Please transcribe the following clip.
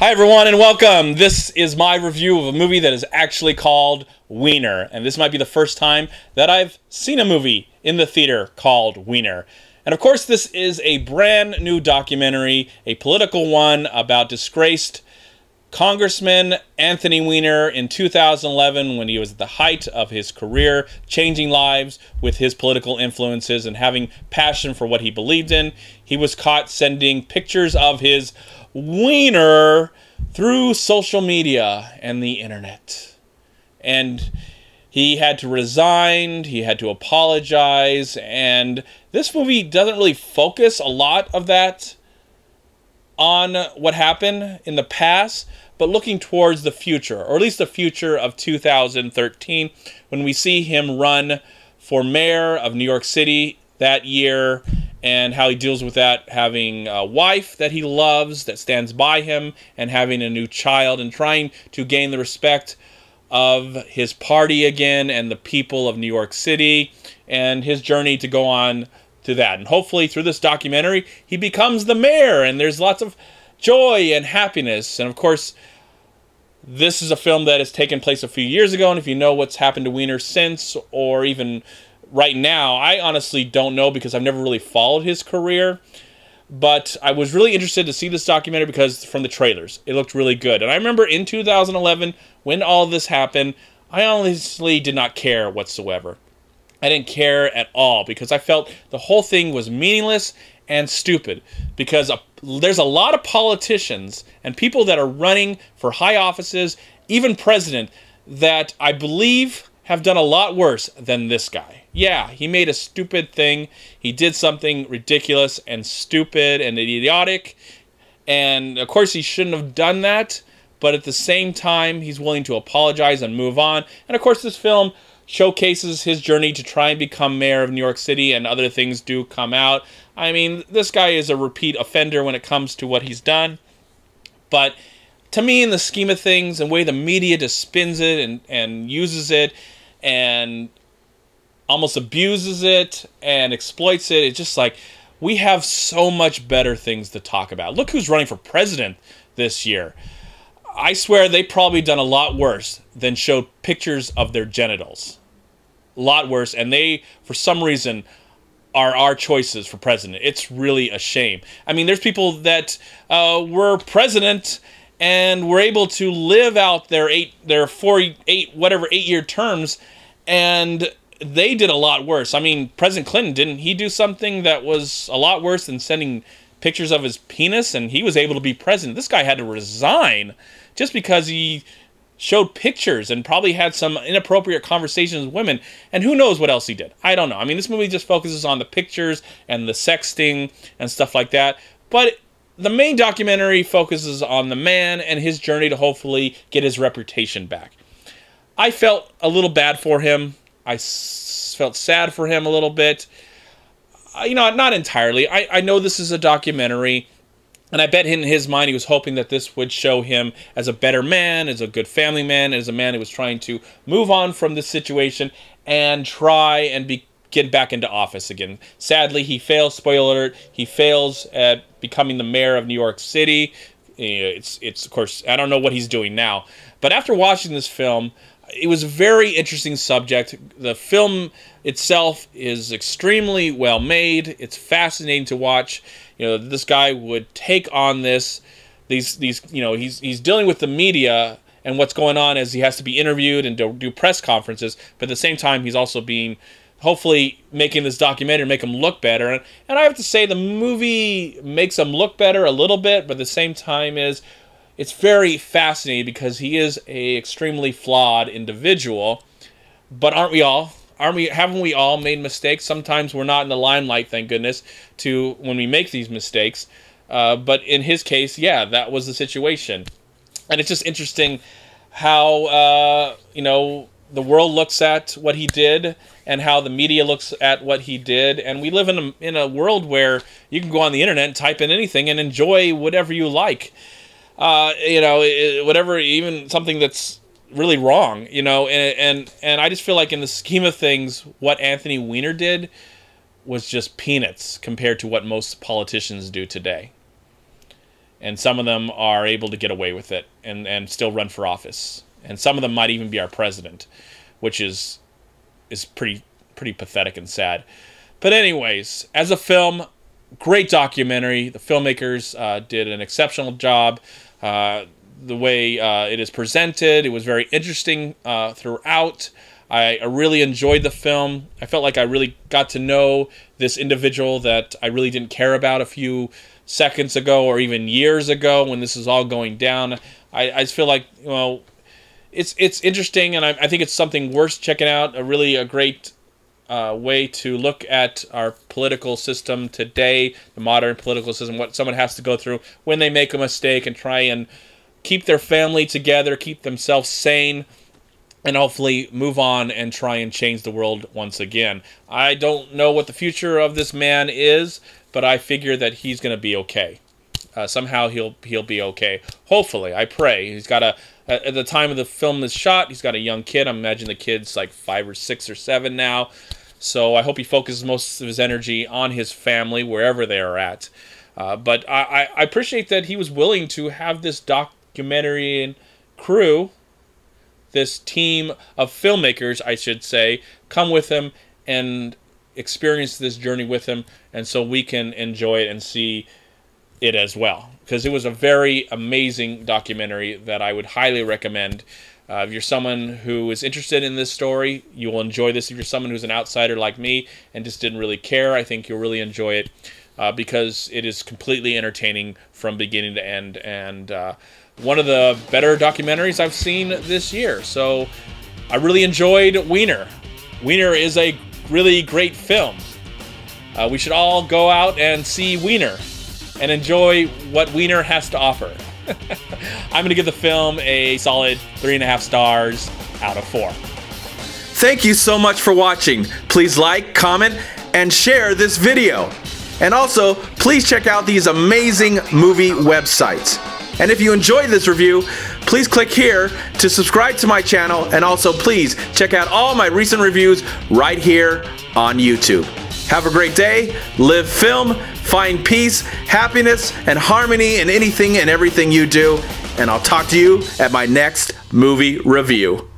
Hi everyone and welcome. This is my review of a movie that is actually called Weiner. And this might be the first time that I've seen a movie in the theater called Weiner. And of course this is a brand new documentary, a political one about disgraced Congressman Anthony Weiner in 2011 when he was at the height of his career, changing lives with his political influences and having passion for what he believed in. He was caught sending pictures of his wiener through social media and the internet. And he had to resign, he had to apologize, and this movie doesn't really focus a lot of that on what happened in the past, but looking towards the future, or at least the future of 2013, when we see him run for mayor of New York City that year, and how he deals with that, having a wife that he loves, that stands by him, and having a new child, and trying to gain the respect of his party again, and the people of New York City, and his journey to go on to that. And hopefully through this documentary, he becomes the mayor, and there's lots of joy and happiness. And of course, this is a film that has taken place a few years ago, and if you know what's happened to Weiner since, or even right now, I honestly don't know because I've never really followed his career. But I was really interested to see this documentary because from the trailers, it looked really good. And I remember in 2011, when all this happened, I honestly did not care whatsoever. I didn't care at all because I felt the whole thing was meaningless and stupid, because there's a lot of politicians and people that are running for high offices, even president, that I believe have done a lot worse than this guy. Yeah, he made a stupid thing. He did something ridiculous and stupid and idiotic. And of course he shouldn't have done that. But at the same time, he's willing to apologize and move on. And of course this film showcases his journey to try and become mayor of New York City, and other things do come out. I mean, this guy is a repeat offender when it comes to what he's done. But to me, in the scheme of things, and the way the media just spins it and uses it and almost abuses it and exploits it, it's just like, we have so much better things to talk about. Look who's running for president this year. I swear they probably done a lot worse than showed pictures of their genitals. A lot worse, and they, for some reason, are our choices for president. It's really a shame. I mean, there's people that were president and were able to live out their 8-year terms, and they did a lot worse. I mean, President Clinton, didn't he do something that was a lot worse than sending pictures of his penis, and he was able to be president? This guy had to resign just because he showed pictures and probably had some inappropriate conversations with women, and who knows what else he did. I don't know. I mean, this movie just focuses on the pictures and the sexting and stuff like that, but the main documentary focuses on the man and his journey to hopefully get his reputation back. I felt a little bad for him. I felt sad for him a little bit. You know, not entirely. I know this is a documentary, and I bet in his mind he was hoping that this would show him as a better man, as a good family man, as a man who was trying to move on from this situation and try and get back into office again. Sadly, he fails. Spoiler alert, he fails at becoming the mayor of New York City. It's of course, I don't know what he's doing now. But after watching this film, it was a very interesting subject. The film itself is extremely well made. It's fascinating to watch. You know, this guy would take on these you know, he's dealing with the media and what's going on as he has to be interviewed and do press conferences, but at the same time he's also being, hopefully making this documentary make him look better. And I have to say the movie makes him look better a little bit, but at the same time it's very fascinating because he is a extremely flawed individual. But aren't we all? Haven't we all made mistakes? Sometimes we're not in the limelight, thank goodness, when we make these mistakes. But in his case, yeah, that was the situation. And it's just interesting how, you know, the world looks at what he did and how the media looks at what he did. And we live in a world where you can go on the internet and type in anything and enjoy whatever you like. You know, whatever, even something that's really wrong, you know, and I just feel like in the scheme of things, what Anthony Weiner did was just peanuts compared to what most politicians do today. and some of them are able to get away with it and still run for office. And some of them might even be our president, which is pretty pathetic and sad. But anyways, as a film, great documentary. The filmmakers did an exceptional job. The way it is presented, it was very interesting throughout. I really enjoyed the film. I felt like I really got to know this individual that I really didn't care about a few seconds ago or even years ago when this is all going down. I just feel like, you know, it's interesting, and I think it's something worth checking out. A great way to look at our political system today, the modern political system, what someone has to go through when they make a mistake and try and keep their family together, keep themselves sane, and hopefully move on and try and change the world once again. I don't know what the future of this man is, but I figure that he's going to be okay. Somehow he'll be okay. Hopefully, I pray. He's got at the time of the film is shot, he's got a young kid. I imagine the kid's like 5 or 6 or 7 now. So I hope he focuses most of his energy on his family, wherever they are at. But I appreciate that he was willing to have this documentary crew, this team of filmmakers, I should say, come with him and experience this journey with him, and so we can enjoy it and see it as well. Because it was a very amazing documentary that I would highly recommend. If you're someone who is interested in this story, you will enjoy this. If you're someone who's an outsider like me and just didn't really care, I think you'll really enjoy it because it is completely entertaining from beginning to end, and one of the better documentaries I've seen this year. So I really enjoyed Weiner. Weiner is a really great film. We should all go out and see Weiner and enjoy what Weiner has to offer. I'm going to give the film a solid 3.5 stars out of 4. Thank you so much for watching. Please like, comment, and share this video. And also, please check out these amazing movie websites. And if you enjoyed this review, please click here to subscribe to my channel, and also please check out all my recent reviews right here on YouTube. Have a great day, live film, find peace, happiness, and harmony in anything and everything you do, and I'll talk to you at my next movie review.